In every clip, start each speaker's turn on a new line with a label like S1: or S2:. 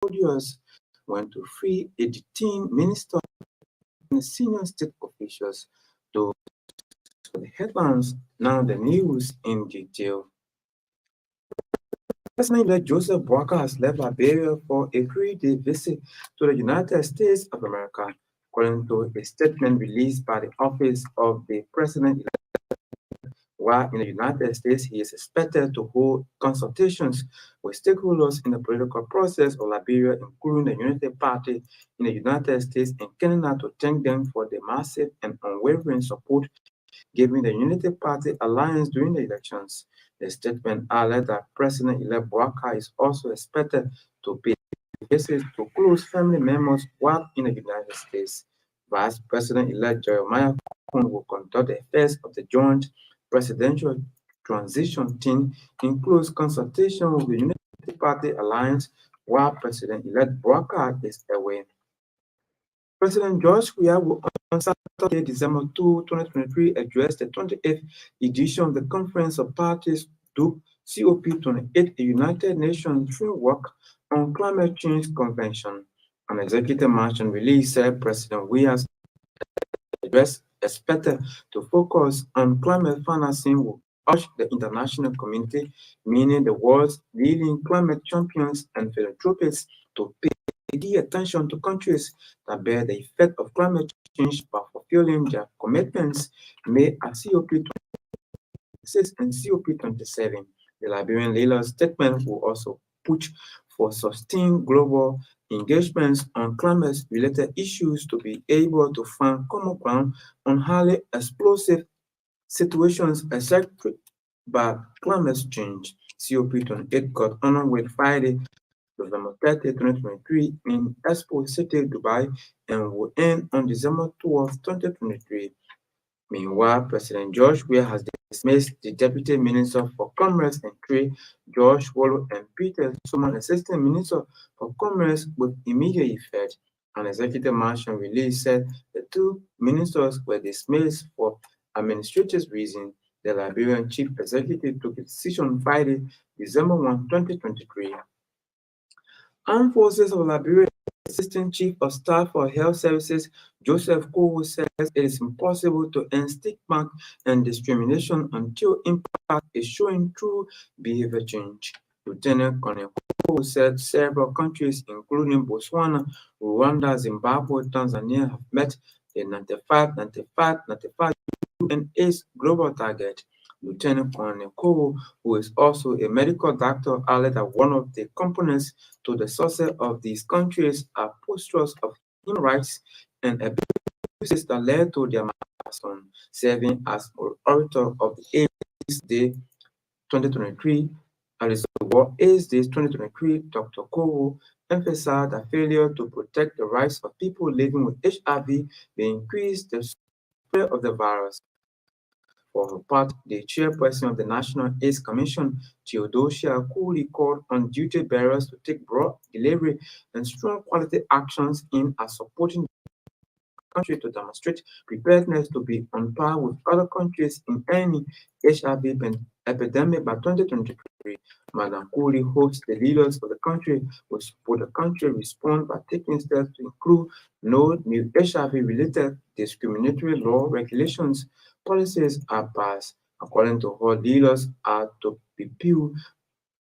S1: Custodians went to free a detained minister and senior state officials. Those were the headlines. Now the news in detail. President-elect Joseph Boakai has left Liberia for a 3-day visit to the United States of America, according to a statement released by the office of the president-elect. While in the United States, he is expected to hold consultations with stakeholders in the political process of Liberia, including the Unity Party in the United States and Canada, to thank them for the massive and unwavering support given the Unity Party alliance during the elections. The statement added that President-elect Boakai is also expected to pay visits to close family members while in the United States. Vice President-elect Jeremiah Cohen will conduct the affairs of the joint presidential transition team, includes consultation with the Unity Party alliance while President-elect Boakai is away. President George Weah will on Saturday, December 2, 2023, address the 28th edition of the Conference of Parties dubbed COP28, a United Nations Framework on Climate Change Convention. An executive mansion release said President Weah's address expected to focus on climate financing will urge the international community, meaning the world's leading climate champions and philanthropists, to pay key attention to countries that bear the effect of climate change by fulfilling their commitments made at COP26 and COP27. The Liberian leader's statement will also push for sustained global engagements on climate-related issues to be able to find common ground on highly explosive situations affected by climate change. COP28 got underway Friday, November 30, 2023, in Expo City, Dubai, and will end on December 12, 2023. Meanwhile, President George Weah has dismissed the Deputy Minister for Commerce and Trade, George Wallow, and Peter Suman, Assistant Minister for Commerce, with immediate effect. An executive mansion release said the two ministers were dismissed for administrative reasons. The Liberian Chief Executive took a decision on Friday, December 1, 2023. Armed Forces of Liberia Assistant Chief of Staff for Health Services, Joseph Kowo, says it is impossible to end stigma and discrimination until impact is showing through behavior change. Lieutenant Colonel Kowo said several countries, including Botswana, Rwanda, Zimbabwe, Tanzania, have met the 95 UN AIDS global target. Lieutenant Colonel Kowo, who is also a medical doctor, added that one of the components to the success of these countries are postures of human rights and abuses that led to their marathon. Serving as orator of the AIDS Day 2023, and the World AIDS Day 2023, Dr. Kowo emphasized that failure to protect the rights of people living with HIV may increase the spread of the virus. For her part, the chairperson of the National AIDS Commission, Theodosia Cooley, called on duty bearers to take broad delivery and strong quality actions in supporting the country to demonstrate preparedness to be on par with other countries in any HIV epidemic by 2023. Madam Cooley hopes the leaders of the country will support the country respond by taking steps to include no new HIV-related discriminatory law regulations policies are passed. According to her, leaders are to repeal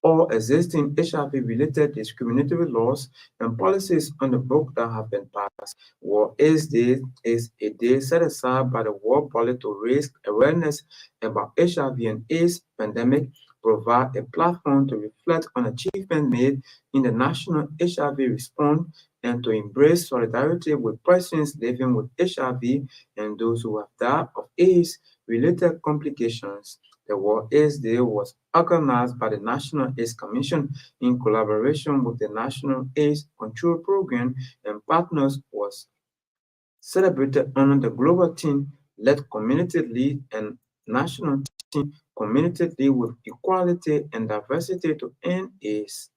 S1: all existing HIV-related discriminatory laws and policies on the book that have been passed. World AIDS Day is a day set aside by the World Bulletin to raise awareness about HIV and AIDS pandemic, provide a platform to reflect on achievements made in the national HIV response, and to embrace solidarity with persons living with HIV and those who have died of AIDS-related complications. The World AIDS Day was organized by the National AIDS Commission in collaboration with the National AIDS Control Program and partners, was celebrated under the global team led community lead and national team community lead with equality and diversity to end AIDS.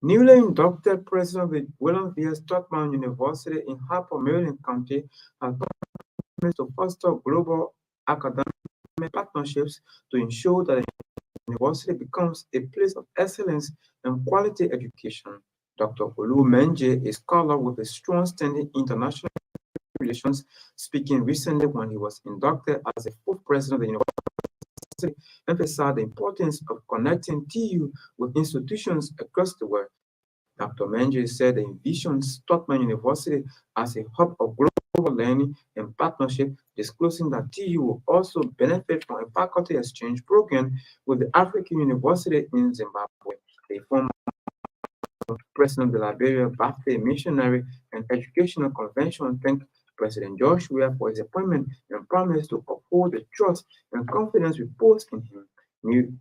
S1: Newly inducted president of the William V. Stockman University in Harper, Maryland County, has promised to foster global academic partnerships to ensure that the university becomes a place of excellence and quality education. Dr. Olu Menje, a scholar with a strong standing in international relations, speaking recently when he was inducted as the fourth president of the university, emphasized the importance of connecting TU with institutions across the world. Dr. Menje said he envisions Stockman University as a hub of global learning and partnership, disclosing that TU will also benefit from a faculty exchange program with the African University in Zimbabwe. The former President of the Liberia Birthday Missionary and Educational Convention thanked President Joshua for his appointment and promised to uphold the trust and confidence reposed in him.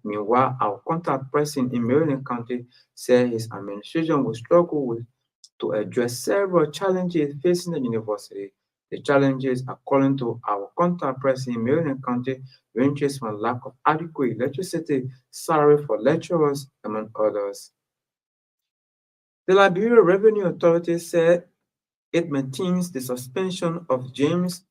S1: Meanwhile, our contact person in Maryland County said his administration will struggle to address several challenges facing the university. The challenges, according to our contact person in Maryland County, ranges from lack of adequate electricity, salary for lecturers, among others. The Liberia Revenue Authority said it maintains the suspension of James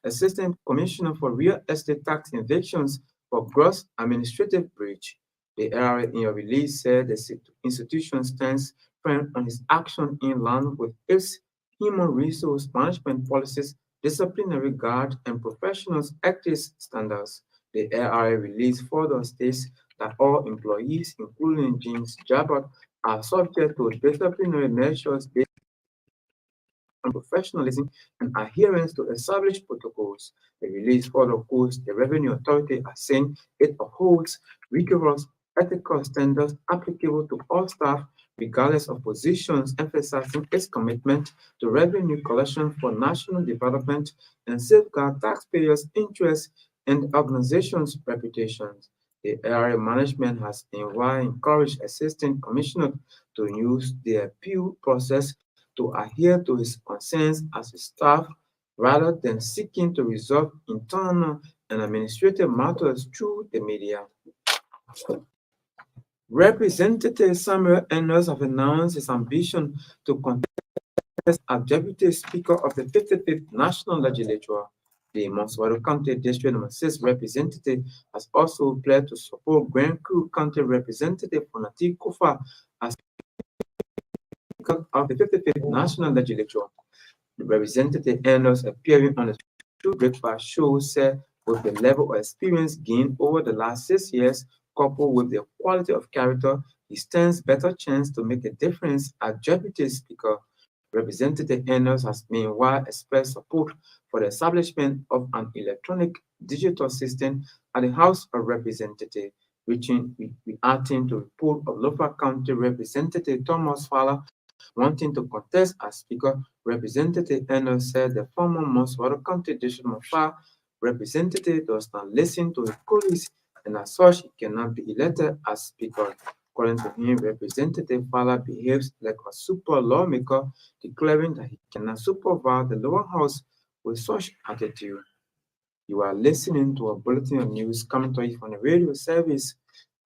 S1: Assistant Commissioner for Real Estate Tax Evictions for gross administrative breach. The LRA in a release said the institution stands firm on its action in line with its human resource management policies, disciplinary guard, and professional ethics standards. The LRA release further states that all employees, including James Jabot, are subject to disciplinary measures based on professionalism and adherence to established protocols. The release further quotes the Revenue Authority as saying it upholds rigorous ethical standards applicable to all staff, regardless of positions, emphasizing its commitment to revenue collection for national development and safeguard taxpayers' interests and organizations' reputations. The area management has meanwhile encouraged assistant commissioners to use the appeal process to adhere to his concerns as a staff rather than seeking to resolve internal and administrative matters through the media. Representative Samuel Enners has announced his ambition to contest as Deputy Speaker of the 55th National Legislature. The Monswaro County District No. 6 representative has also pledged to support Grand Crew County Representative Fonati Kofa as Speaker of the 55th National Legislature. The representative Enners, appearing on the True Breakfast show, said with the level of experience gained over the last 6 years, coupled with the quality of character, he stands better chance to make a difference as Deputy Speaker. Representative Enners has meanwhile expressed support for the establishment of an electronic digital system at the House of Representatives, reacting to report of local county Representative Thomas Fowler wanting to contest as Speaker. Representative Enners said the former Monswaro County District of 5 representative does not listen to his colleagues and as such he cannot be elected as Speaker. According to him, Representative Fowler behaves like a super lawmaker, declaring that he cannot supervise the lower house with such attitude. You are listening to a bulletin of news coming to you from the radio service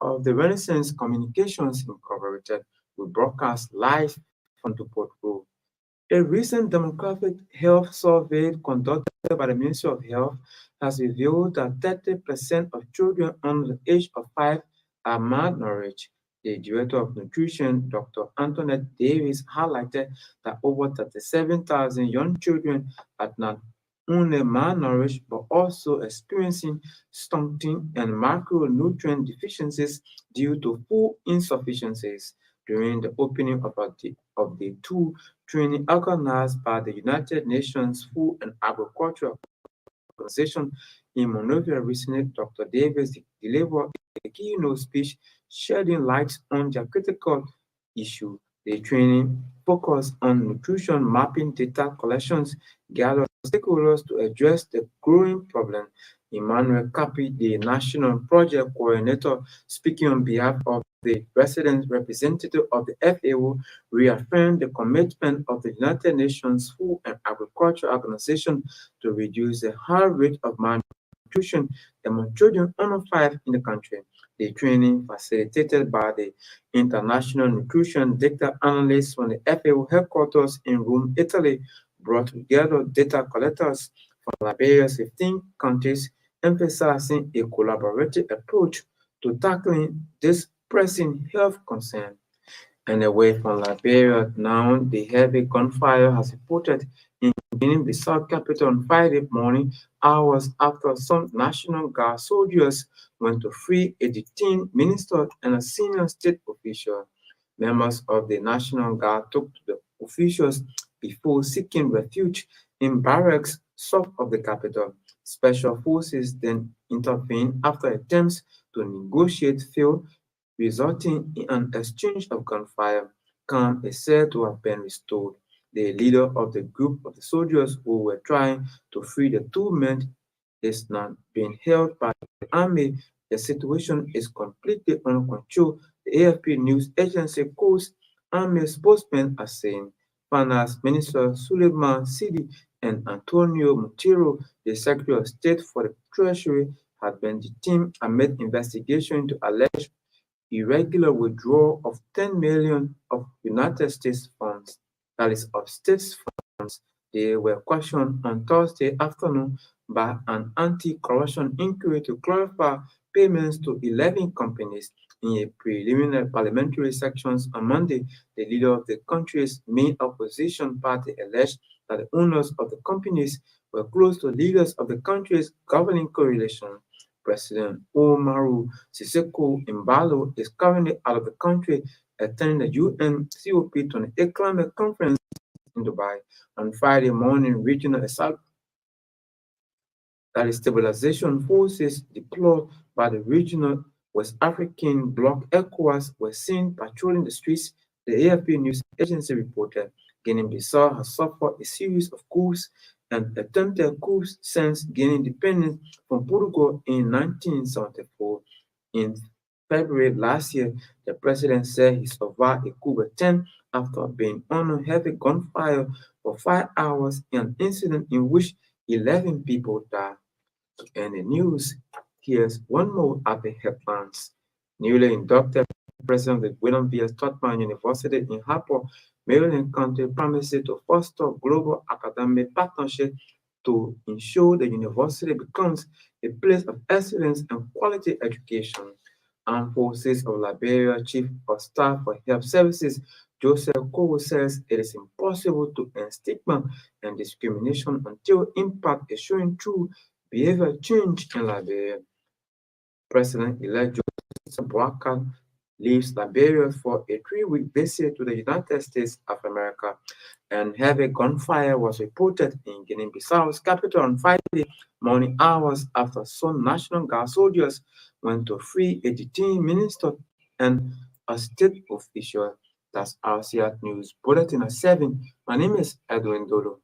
S1: of the Renaissance Communications Incorporated. We broadcast live from Duport Road. A recent demographic health survey conducted by the Ministry of Health has revealed that 30% of children under the age of 5 are malnourished. The Director of Nutrition, Dr. Antoinette Davis, highlighted that over 37,000 young children are not only malnourished but also experiencing stunting and macronutrient deficiencies due to food insufficiencies. During the opening of the two training organized by the United Nations Food and Agriculture Organization in Monrovia recently, Dr. Davis delivered a keynote speech shedding light on the critical issue. The training focused on nutrition mapping data collections, gathered stakeholders to address the growing problem. Emmanuel Capi, the National Project Coordinator, speaking on behalf of the resident representative of the FAO, reaffirmed the commitment of the United Nations Food and Agriculture Organization to reduce the high rate of malnutrition among children under 5 in the country. The training, facilitated by the International Nutrition Data Analysts from the FAO headquarters in Rome, Italy, brought together data collectors from Liberia's 15 countries, emphasizing a collaborative approach to tackling this pressing health concern. And away from Liberia now, the heavy gunfire has reported in Guinea-Bissau capital on Friday morning, hours after some National Guard soldiers went to free a detained minister and a senior state official. Members of the National Guard took to the officials before seeking refuge in barracks south of the capital. Special forces then intervened after attempts to negotiate failed, resulting in an exchange of gunfire. Calm is said to have been restored. The leader of the group of the soldiers who were trying to free the two men is now being held by the army. The situation is completely under control. The AFP news agency quotes army spokesmen as saying Finance Minister Suleiman Sidi and Antonio Montero, the Secretary of State for the Treasury, had been detained amid investigation into alleged irregular withdrawal of 10 million of United States funds, that is of states funds. They were questioned on Thursday afternoon by an anti-corruption inquiry to clarify payments to 11 companies. In a preliminary parliamentary sections on Monday, the leader of the country's main opposition party alleged that the owners of the companies were close to leaders of the country's governing coalition. President Umaru Siseko Embalo is currently out of the country attending the UN COP28 climate conference in Dubai. On Friday morning, regional stabilization forces deployed by the regional West African bloc ECOWAS were seen patrolling the streets, the AFP news agency reported. Guinea-Bissau has suffered a series of coups and attempted coups since gaining independence from Portugal in 1974. In February last year, the president said he survived a coup attempt after being under heavy gunfire for 5 hours in an incident in which 11 people died. And in news, here's one more at the headlines. Newly inducted president of the William V. Stockman University in Harper, Maryland County promises to foster global academic partnership to ensure the university becomes a place of excellence and quality education. Armed Forces of Liberia Chief of Staff for Health Services Joseph Cole says it is impossible to end stigma and discrimination until impact is showing through behavior change in Liberia. President-elect Joseph Boakai leaves Liberia for a 3-week visit to the United States of America, and heavy gunfire was reported in Guinea-Bissau's capital on Friday morning hours after some National Guard soldiers went to free a detained minister and a state official. That's RCR News Bulletin at 7. My name is Edwin Dodo.